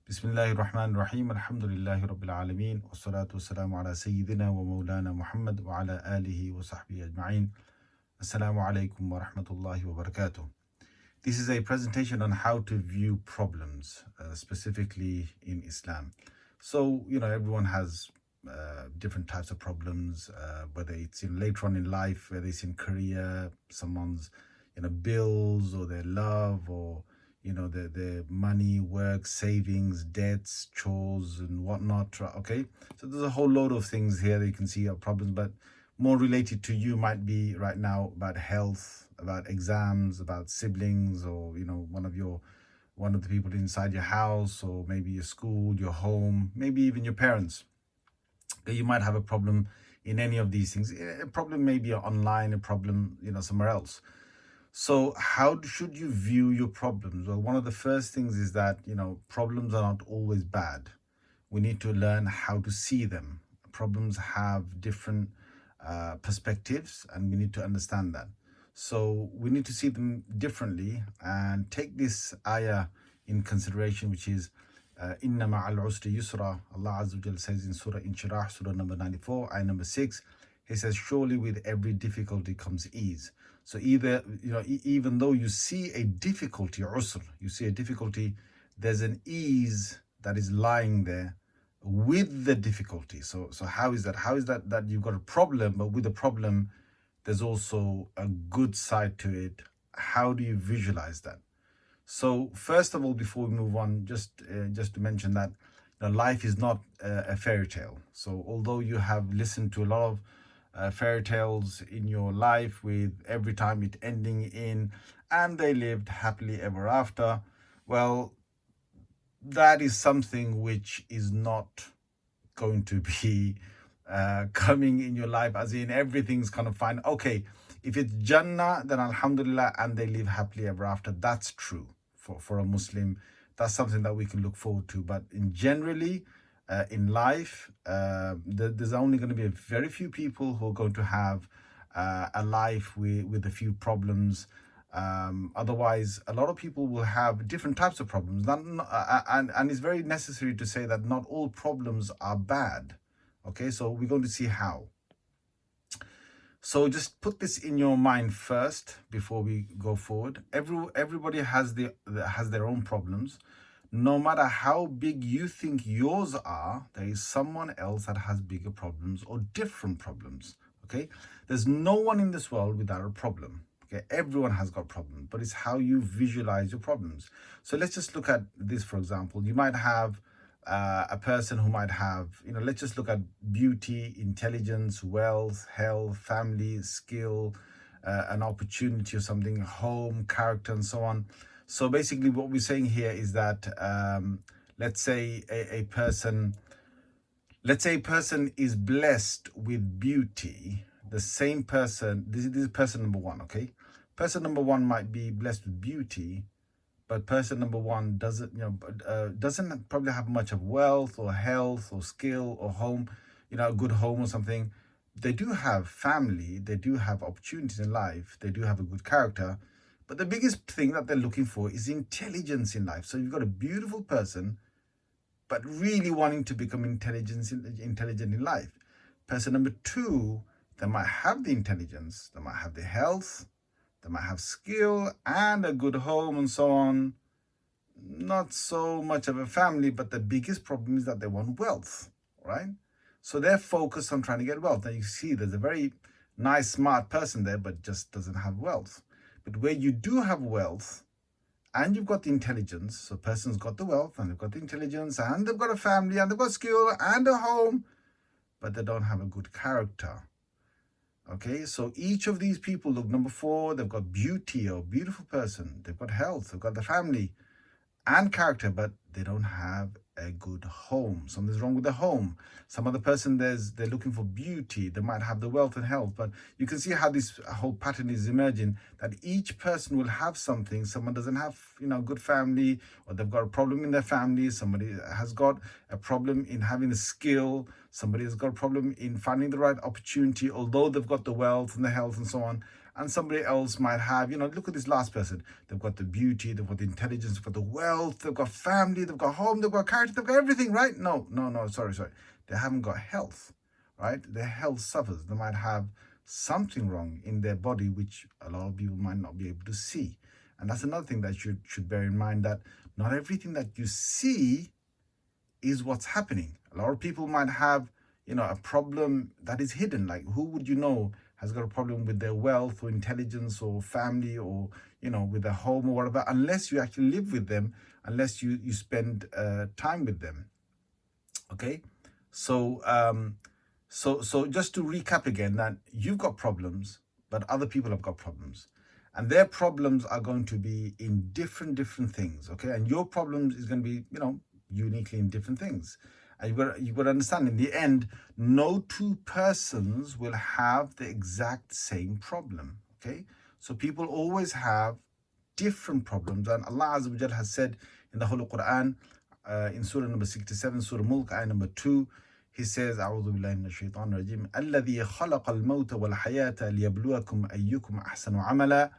Bismillahir Rahmanir Rahim. Alhamdulillahi Rabbil Alameen. Wassalatu wassalamu ala Sayyidina wa Mawlana Muhammad wa ala alihi wa sahbihi ajma'in. Assalamu alaikum wa rahmatullahi wa barakatuh. This is a presentation on how to view problems, specifically in Islam. So, everyone has different types of problems, whether it's later on in life, whether it's in career, someone's, bills, or their love, or their money, work, savings, debts, chores, and whatnot. Okay, so there's a whole load of things here that you can see are problems, but more related to you might be right now about health, about exams, about siblings, or one of the people inside your house, or maybe your school, your home, maybe even your parents. You might have a problem in any of these things. A problem may be online, a problem somewhere else. So how should you view your problems? Well, one of the first things is that, problems are not always bad. We need to learn how to see them. Problems have different perspectives, and we need to understand that. So we need to see them differently and take this ayah in consideration, which is Inna ma'al usri yusra. Allah Azza wa Jal says in Surah Inshirah, Surah number 94, ayah number 6, He says, surely with every difficulty comes ease. So either, even though you see a difficulty, usr, you see a difficulty, there's an ease that is lying there with the difficulty. So how is that? How is that you've got a problem, but with the problem, there's also a good side to it? How do you visualize that? So first of all, before we move on, just to mention that life is not a fairy tale. So although you have listened to a lot of fairy tales in your life, with every time it ending in and they lived happily ever after, well, that is something which is not going to be coming in your life, as in everything's kind of fine. Okay, if it's Jannah, then alhamdulillah, and they live happily ever after, that's true for a Muslim. That's something that we can look forward to. But in life, there's only going to be a very few people who are going to have a life with a few problems. Otherwise, a lot of people will have different types of problems. And it's very necessary to say that not all problems are bad. Okay, so we're going to see how. So just put this in your mind first before we go forward. Everybody has their own problems. No matter how big you think yours are, there is someone else that has bigger problems or different problems. Okay, there's no one in this world without a problem. Okay, everyone has got problems, but it's how you visualize your problems. So let's just look at this. For example, you might have a person who might have, let's just look at beauty, intelligence, wealth, health, family, skill, an opportunity or something, home, character, and so on. So basically what we're saying here is that, let's say a person is blessed with beauty. The same person, this is person number one, okay? Person number one might be blessed with beauty, but person number one doesn't probably have much of wealth or health or skill or home, a good home or something. They do have family, they do have opportunities in life, they do have a good character, but the biggest thing that they're looking for is intelligence in life. So you've got a beautiful person, but really wanting to become intelligent in life. Person number two, they might have the intelligence, they might have the health, they might have skill and a good home and so on. Not so much of a family, but the biggest problem is that they want wealth, right? So they're focused on trying to get wealth. And you see there's a very nice, smart person there, but just doesn't have wealth. But where you do have wealth and you've got the intelligence, so a person's got the wealth and they've got the intelligence and they've got a family and they've got skill and a home, but they don't have a good character. Okay, so each of these people, look, number four, they've got beauty or beautiful person, they've got health, they've got the family and character, but they don't have a good home. Something's wrong with the home. Some other person, they're looking for beauty, they might have the wealth and health, but you can see how this whole pattern is emerging, that each person will have something. Someone doesn't have good family, or they've got a problem in their family. Somebody has got a problem in having the skill. Somebody has got a problem in finding the right opportunity, although they've got the wealth and the health and so on. and somebody else might have, look at this last person. They've got the beauty, they've got the intelligence, they've got the wealth, they've got family, they've got home, they've got character, they've got everything, right? No, sorry. They haven't got health, right? Their health suffers. They might have something wrong in their body, which a lot of people might not be able to see. And that's another thing that you should bear in mind, that not everything that you see is what's happening. A lot of people might have, a problem that is hidden. Like, who would you know has got a problem with their wealth or intelligence or family or, with their home or whatever, unless you actually live with them, unless you spend time with them. Okay? So just to recap again, that you've got problems, but other people have got problems. And their problems are going to be in different things, okay? And your problems is going to be, uniquely in different things. And you've got to understand, in the end, no two persons will have the exact same problem, okay? So people always have different problems. And Allah Azza wa Jal has said in the Holy Quran, in Surah number 67, Surah Mulk, ayah number 2, He says, أعوذ بالله من الشيطان الرجيم الذي خلق الموت والحياة ليبلوكم أيكم أحسن عملا.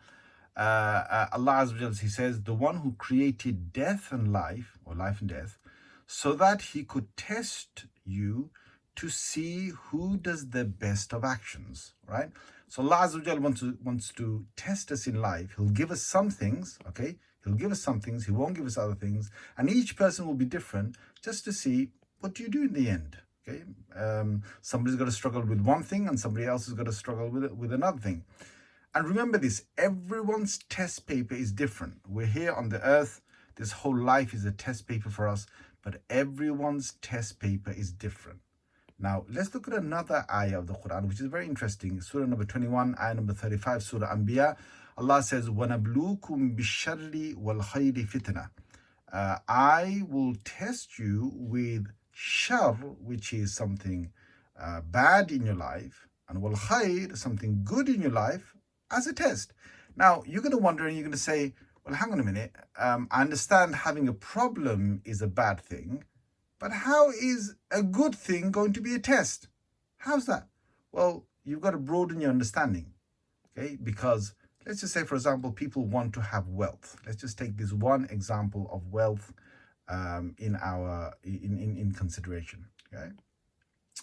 Allah Azza wa Jal, He says, the one who created death and life, or life and death, so that He could test you to see who does the best of actions, right? So Allah Azza wa Jal wants to test us in life. He'll give us some things, okay? He'll give us some things. He won't give us other things. And each person will be different, just to see what do you do in the end, okay? Somebody's got to struggle with one thing and somebody else has got to struggle with another thing. And remember this, everyone's test paper is different. We're here on the earth. This whole life is a test paper for us, but everyone's test paper is different. Now, let's look at another ayah of the Quran, which is very interesting. Surah number 21, ayah number 35, Surah Anbiya. Allah says, وَنَبْلُوكُمْ بِالشَّرِّ وَالْخَيْرِ فِتْنَةً. I will test you with shar, which is something bad in your life, and wal khair, something good in your life, as a test. Now, you're going to wonder and you're going to say, well, hang on a minute. I understand having a problem is a bad thing, but how is a good thing going to be a test? How's that? Well, you've got to broaden your understanding, okay? Because let's just say, for example, people want to have wealth. Let's just take this one example of wealth in consideration, okay?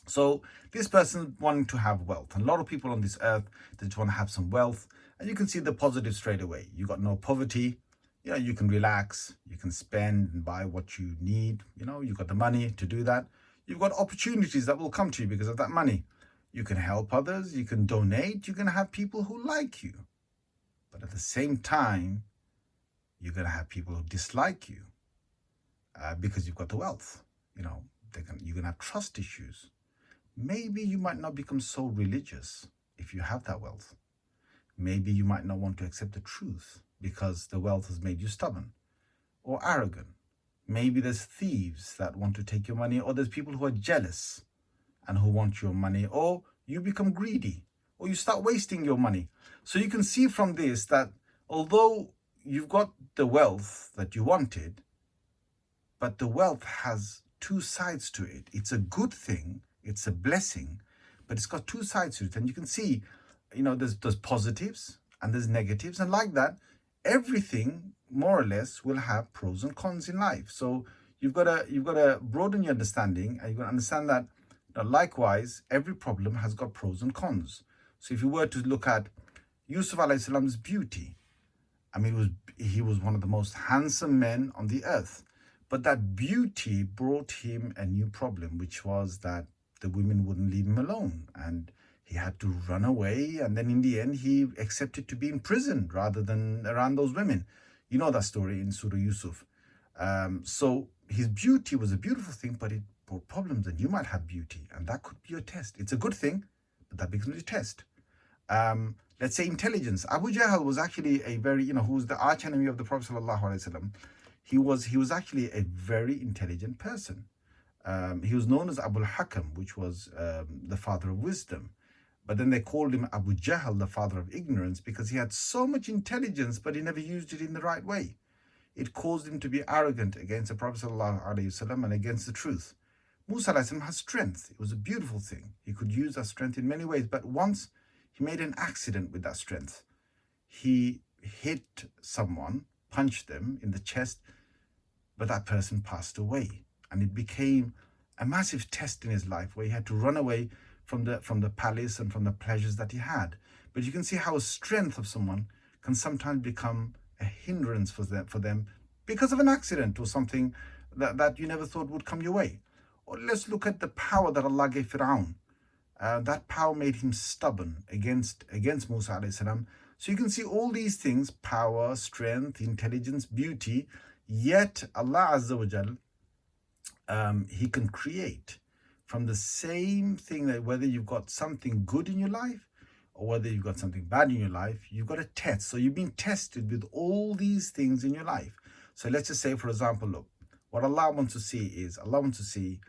So this person wanting to have wealth, and a lot of people on this earth, they just want to have some wealth, and you can see the positive straight away. You got no poverty, you can relax, you can spend and buy what you need, you've got the money to do that. You've got opportunities that will come to you because of that money. You can help others, you can donate, you can have people who like you. But at the same time, you're going to have people who dislike you because you've got the wealth. You're going to have trust issues. Maybe you might not become so religious if you have that wealth. Maybe you might not want to accept the truth because the wealth has made you stubborn or arrogant. Maybe there's thieves that want to take your money, or there's people who are jealous and who want your money, or you become greedy, or you start wasting your money. So you can see from this that although you've got the wealth that you wanted, but the wealth has two sides to it. It's a good thing, it's a blessing, but it's got two sides to it. And you can see, there's positives and there's negatives. And like that, everything more or less will have pros and cons in life. So you've got to broaden your understanding, and you've got to understand that likewise, every problem has got pros and cons. So if you were to look at Yusuf alayhi salam's beauty, he was one of the most handsome men on the earth. But that beauty brought him a new problem, which was that the women wouldn't leave him alone. And he had to run away. And then in the end, he accepted to be imprisoned rather than around those women. You know that story in Surah Yusuf. So his beauty was a beautiful thing, but it brought problems. And you might have beauty, and that could be your test. It's a good thing, but that becomes your test. Let's say intelligence. Abu Jahl was actually a very, who was the arch enemy of the Prophet ﷺ. He was actually a very intelligent person. He was known as Abul Hakam, which was the father of wisdom. But then they called him Abu Jahl, the father of ignorance, because he had so much intelligence, but he never used it in the right way. It caused him to be arrogant against the Prophet ﷺ and against the truth. Musa ﷺ has strength. It was a beautiful thing. He could use that strength in many ways, but once He made an accident with that strength. He hit someone, punched them in the chest, but that person passed away. And it became a massive test in his life where he had to run away from the palace and from the pleasures that he had. But you can see how a strength of someone can sometimes become a hindrance for them because of an accident or something that you never thought would come your way. Or let's look at the power that Allah gave Fir'aun. That power made him stubborn against Musa alayhi salam. So you can see all these things: power, strength, intelligence, beauty. Yet Allah Azza wa Jal, He can create from the same thing, that whether you've got something good in your life or whether you've got something bad in your life, you've got a test. So you've been tested with all these things in your life. So let's just say, for example, look, what Allah wants to see is, Allah wants to see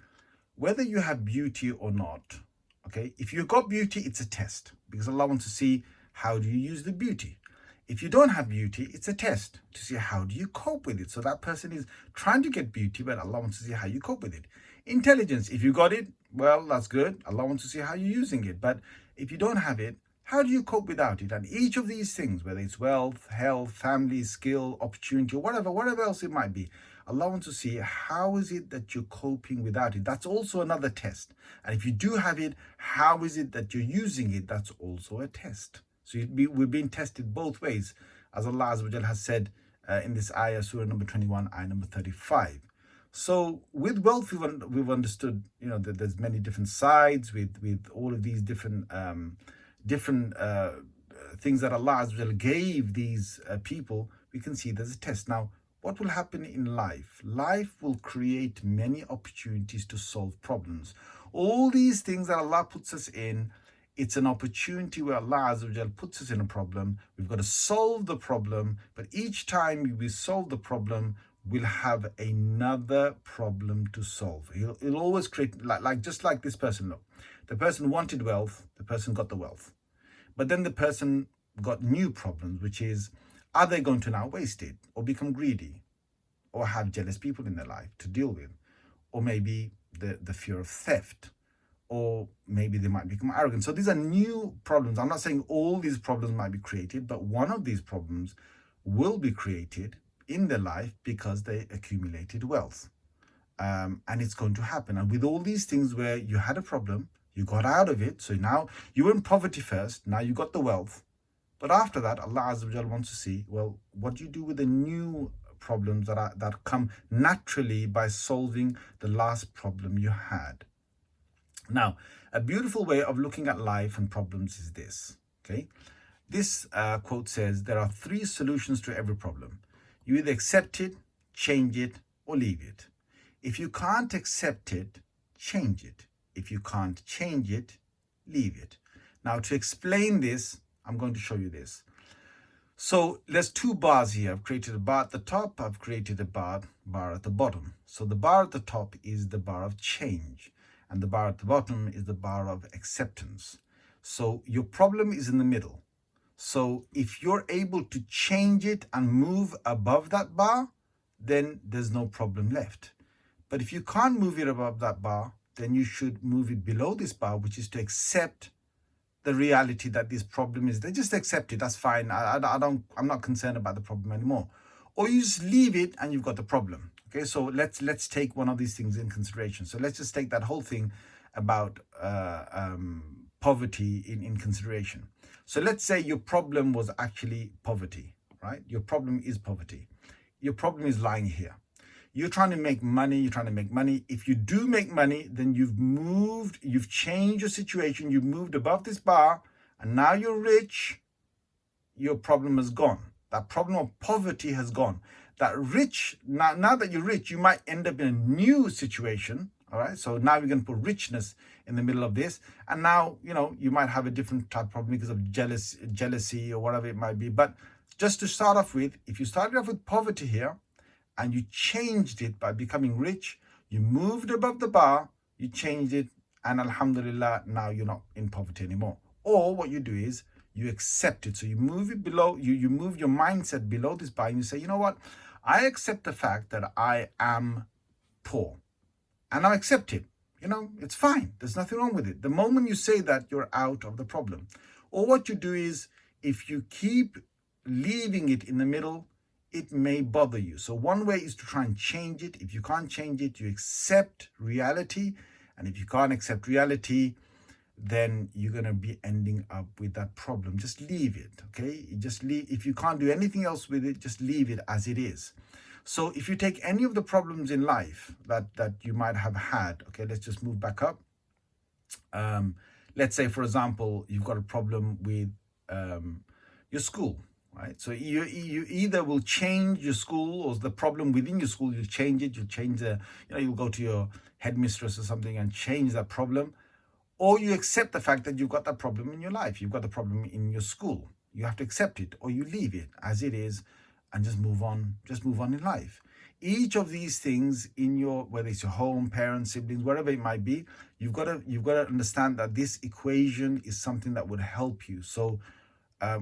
whether you have beauty or not. Okay, if you've got beauty, it's a test, because Allah wants to see how do you use the beauty. If you don't have beauty, it's a test to see how do you cope with it. So that person is trying to get beauty, but Allah wants to see how you cope with it. Intelligence, if you got it, well, that's good. Allah wants to see how you're using it. But if you don't have it, how do you cope without it? And each of these things, whether it's wealth, health, family, skill, opportunity, or whatever else it might be, Allah wants to see how is it that you're coping without it. That's also another test. And if you do have it, how is it that you're using it? That's also a test. So we're being tested both ways, as Allah Azza wa Jal has said in this ayah, Surah number 21, ayah number 35. So with wealth, we've understood, that there's many different sides with all of these different things that Allah Azza wa Jal gave these people. We can see there's a test. Now, what will happen in life? Life will create many opportunities to solve problems. All these things that Allah puts us in, it's an opportunity where Allah Azza wa Jal puts us in a problem. We've got to solve the problem, but each time we solve the problem, we'll have another problem to solve. It'll always create, just like this person. Look, the person wanted wealth, the person got the wealth. But then the person got new problems, which is, are they going to now waste it or become greedy or have jealous people in their life to deal with? Or maybe the fear of theft, or maybe they might become arrogant. So these are new problems. I'm not saying all these problems might be created, but one of these problems will be created in their life because they accumulated wealth. And it's going to happen. And with all these things where you had a problem, you got out of it. So now you were in poverty first, now you got the wealth. But after that, Allah Azza wa Jal wants to see, well, what do you do with the new problems that come naturally by solving the last problem you had? Now, a beautiful way of looking at life and problems is this, okay? This quote says, there are 3 solutions to every problem. You either accept it, change it, or leave it. If you can't accept it, change it. If you can't change it, leave it. Now, to explain this, I'm going to show you this. So there's 2 bars here. I've created a bar at the top. I've created a bar at the bottom. So the bar at the top is the bar of change, and the bar at the bottom is the bar of acceptance. So your problem is in the middle. So if you're able to change it and move above that bar, then there's no problem left. But if you can't move it above that bar, then you should move it below this bar, which is to accept the reality that this problem is. They just accept it. That's fine. I'm not concerned about the problem anymore. Or you just leave it and you've got the problem. Okay, so let's take one of these things in consideration. So let's just take that whole thing about poverty in consideration. So let's say your problem was actually poverty, right? Your problem is poverty. Your problem is lying here. You're trying to make money. If you do make money, then you've changed your situation. You've moved above this bar, and now you're rich. Your problem is gone. That problem of poverty has gone. That rich, now that you're rich, you might end up in a new situation. All right. So now we're going to put richness in the middle of this. And now, you might have a different type of problem because of jealousy or whatever it might be. But just to start off with, if you started off with poverty here, and you changed it by becoming rich, you moved above the bar, you changed it, and alhamdulillah, now you're not in poverty anymore. Or what you do is you accept it. So you move it below, you move your mindset below this bar, and you say, you know what? I accept the fact that I am poor. And I accept it. It's fine. There's nothing wrong with it. The moment you say that, you're out of the problem. Or what you do is, if you keep leaving it in the middle, it may bother you. So one way is to try and change it. If you can't change it, you accept reality. And if you can't accept reality, then you're going to be ending up with that problem. Just leave it, okay? You just leave. If you can't do anything else with it, just leave it as it is. So if you take any of the problems in life that you might have had, okay, let's just move back up. Let's say, for example, you've got a problem with your school, right? So you either will change your school, or the problem within your school, you change it, you change the, you'll go to your headmistress or something and change that problem, or you accept the fact that you've got that problem in your life, you've got the problem in your school. You have to accept it, or you leave it as it is and just move on in life. Each of these things in your, whether it's your home, parents, siblings, whatever it might be, you've got to understand that this equation is something that would help you. So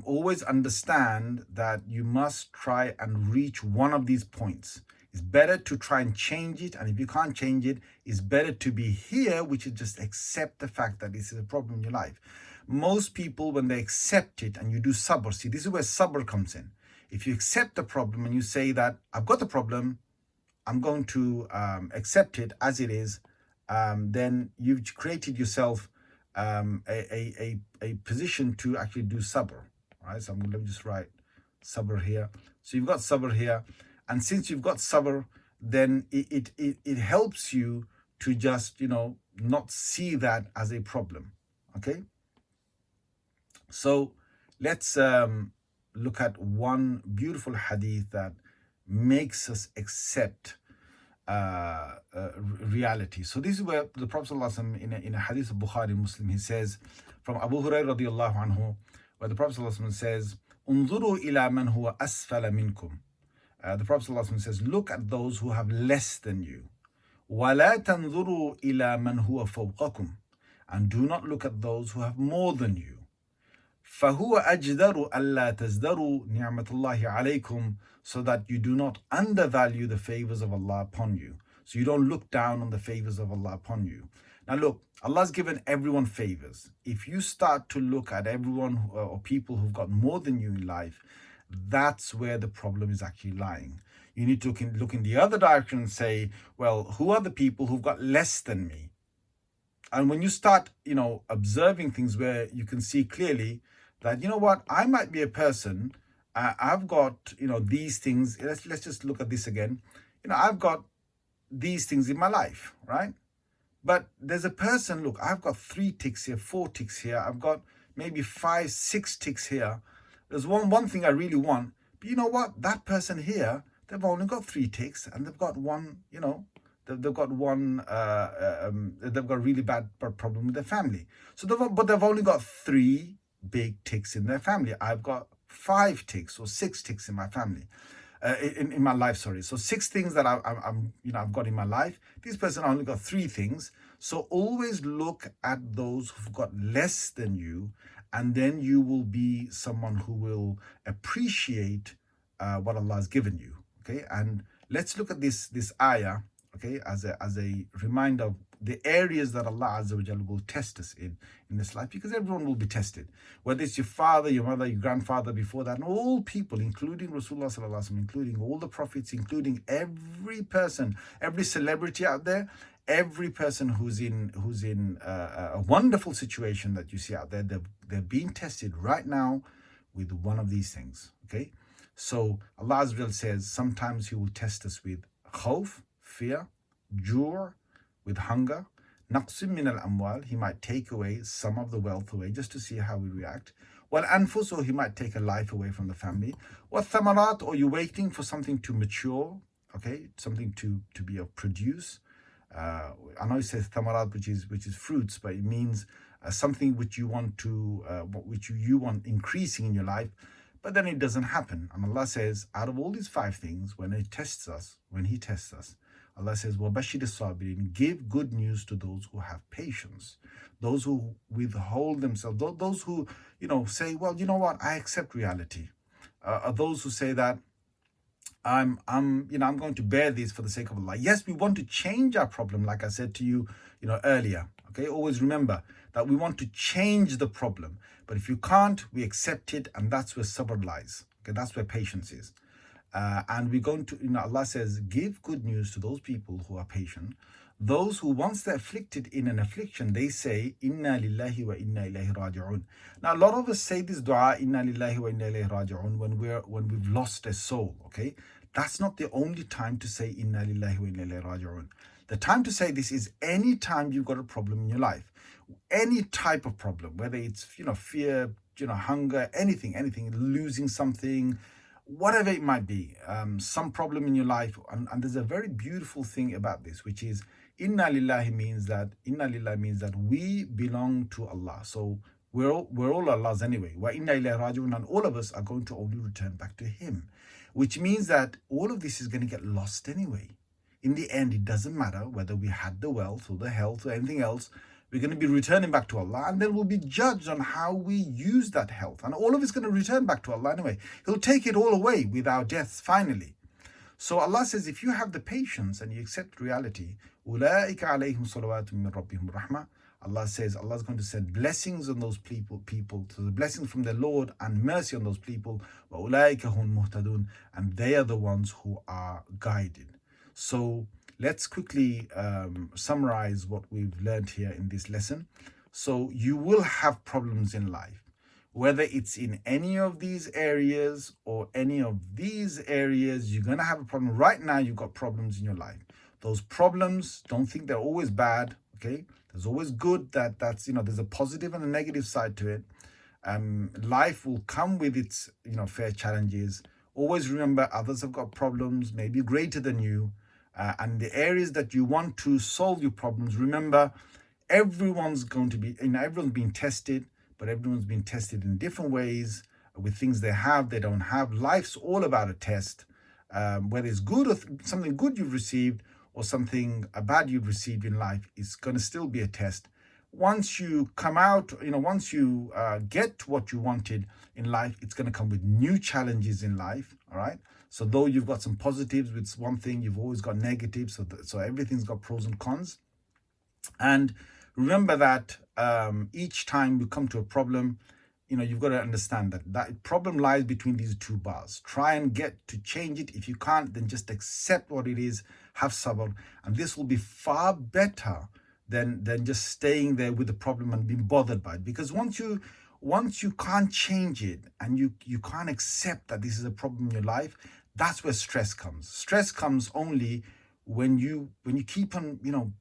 always understand that you must try and reach one of these points. It's better to try and change it, and if you can't change it, it's better to be here, which is just accept the fact that this is a problem in your life. Most people, when they accept it and you do sabr, see, this is where sabr comes in. If you accept the problem and you say that I've got the problem, I'm going to accept it as it is, then you've created yourself a position to actually do sabr. Right? So let me just write sabr here. So you've got sabr here, and since you've got sabr, then it helps you to just not see that as a problem. Okay. So let's look at one beautiful hadith that makes us accept reality. So this is where the Prophet ﷺ, in a hadith of Bukhari Muslim, he says from Abu Hurairah radiyallahu anhu, where the Prophet ﷺ says, "Unzuru ila man huwa asfala minkum." The Prophet ﷺ says, look at those who have less than you. وَلَا تَنظُرُوا إِلَى مَنْ هُوَ فَوْقَكُمْ. And do not look at those who have more than you. فَهُوَ أَجْدَرُ أَلَّا تَزْدَرُوا نِعْمَةَ اللَّهِ عَلَيْكُمْ. So that you do not undervalue the favors of Allah upon you. So you don't look down on the favors of Allah upon you. Now look, Allah's given everyone favors. If you start to look at everyone or people who've got more than you in life, that's where the problem is actually lying. You need to look in the other direction and say, well, who are the people who've got less than me? And when you start, observing things where you can see clearly that, I might be a person, I've got, these things. Let's just look at this again. I've got these things in my life, right? But there's a person, look, I've got 3 ticks here, 4 ticks here. I've got maybe 5, 6 ticks here. There's one thing I really want, but you know what? That person here, they've only got 3 ticks, and they've got one, they've got a really bad problem with their family. So they've only got 3 big ticks in their family. I've got 5 ticks or 6 ticks in my family, in my life. Sorry. So 6 things that I've got in my life. This person only got 3 things. So always look at those who've got less than you, and then you will be someone who will appreciate what Allah has given you. Okay, and let's look at this ayah, okay, as a reminder of the areas that Allah Azza wa Jalla will test us in this life, because everyone will be tested, whether it's your father, your mother, your grandfather before that, and all people, including Rasulullah Sallallahu Alaihi Wasallam, including all the prophets, including every person, every celebrity out there, every person who's in a wonderful situation that you see out there, they're being tested right now with one of these things. Okay, so Allah Azza wa Jalla says sometimes He will test us with khawf, fear, jur', with hunger, naqsim min al-amwal, He might take away some of the wealth away just to see how we react. Well, anfus, or He might take a life away from the family. What thamarat, or you're waiting for something to mature, okay, something to be of produce. I know it says thamarat, which is fruits, but it means something which you want to, which you want increasing in your life, but then it doesn't happen. And Allah says, out of all these 5 things, when He tests us, Allah says, وَبَشِّرِ الصَّابِرِينَ, give good news to those who have patience, those who withhold themselves, those who, say, well, you know what, I accept reality. Those who say that, I'm going to bear this for the sake of Allah. Yes, we want to change our problem, like I said to you, earlier. Okay, always remember that we want to change the problem. But if you can't, we accept it, and that's where sabr lies. Okay, that's where patience is. And we're going to, Allah says, give good news to those people who are patient. Those who, once they're afflicted in an affliction, they say, Inna lillahi wa inna ilayhi raji'un. Now, a lot of us say this dua, Inna lillahi wa inna ilayhi raji'un, when we've lost a soul. Okay, that's not the only time to say Inna lillahi wa inna ilayhi raji'un. The time to say this is any time you've got a problem in your life, any type of problem, whether it's fear, hunger, anything, losing something, whatever it might be, some problem in your life. And there's a very beautiful thing about this, which is Inna lillahi means that we belong to Allah. So we're all Allah's anyway. Wa inna ilayhi raji'un, and all of us are going to only return back to Him, which means that all of this is going to get lost anyway. In the end, it doesn't matter whether we had the wealth or the health or anything else. We're going to be returning back to Allah, and then we'll be judged on how we use that health. And all of it's going to return back to Allah anyway. He'll take it all away with our deaths finally. So Allah says, if you have the patience and you accept reality, أُولَٰئِكَ عَلَيْهِمْ صَلَوَاتٌ مِّن رَبِّهِمْ رَحْمَةٌ. Allah says Allah's going to send blessings on those people, so the blessings from their Lord and mercy on those people. وَأُولَٰئِكَ هُمُ الْمُهْتَدُونَ, and they are the ones who are guided. So let's quickly summarize what we've learned here in this lesson. So you will have problems in life, whether it's in any of these areas or any of these areas. You're going to have a problem. Right now, you've got problems in your life. Those problems, don't think they're always bad. Okay, there's always good. That's there's a positive and a negative side to it. Life will come with its fair challenges. Always remember, others have got problems, maybe greater than you. And the areas that you want to solve your problems, remember, everyone's being tested, but everyone's being tested in different ways with things they have, they don't have. Life's all about a test, whether it's good or something good you've received or something bad you've received in life. It's going to still be a test. Once you come out, once you get what you wanted in life, it's going to come with new challenges in life. All right. So though you've got some positives with one thing, you've always got negatives. So everything's got pros and cons. And remember that each time you come to a problem, you've got to understand that problem lies between these two bars. Try and get to change it. If you can't, then just accept what it is, have sabr. And this will be far better than just staying there with the problem and being bothered by it. Because once you can't change it and you can't accept that this is a problem in your life, that's where stress comes. Stress comes only when you keep on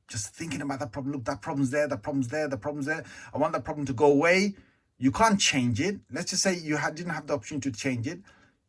just thinking about that problem. Look, that problem's there, that problem's there, that problem's there. I want that problem to go away. You can't change it. Let's just say you didn't have the opportunity to change it.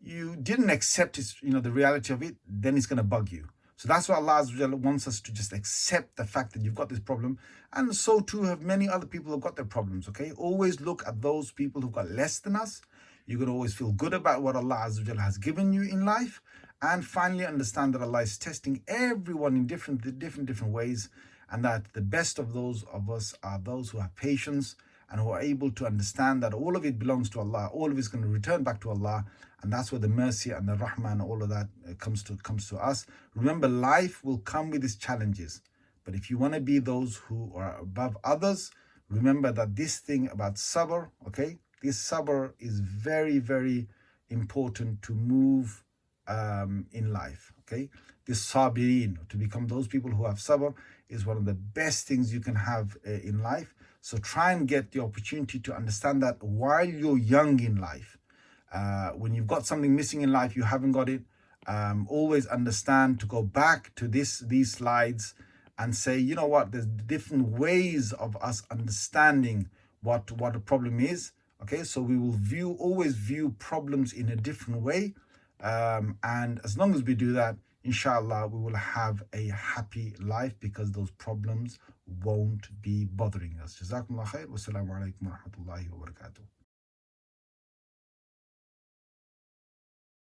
You didn't accept it, the reality of it. Then it's going to bug you. So that's why Allah wants us to just accept the fact that you've got this problem. And so too have many other people who've got their problems, okay? Always look at those people who've got less than us. You're going to always feel good about what Allah has given you in life. And finally understand that Allah is testing everyone in different ways. And that the best of those of us are those who have patience and who are able to understand that all of it belongs to Allah. All of it is going to return back to Allah. And that's where the mercy and the rahmah and all of that comes to us. Remember, life will come with its challenges. But if you want to be those who are above others, remember that this thing about sabr, okay? This sabr is very, very important to move in life, okay? This sabirin, to become those people who have sabr, is one of the best things you can have in life. So try and get the opportunity to understand that while you're young in life. When you've got something missing in life, you haven't got it, always understand to go back to these slides and say, you know what, there's different ways of us understanding what a problem is. Okay, so we will always view problems in a different way. And as long as we do that, inshallah, we will have a happy life because those problems won't be bothering us. Jazakumullah khair. Wassalamu alaikum wa rahmatullahi wa barakatuh.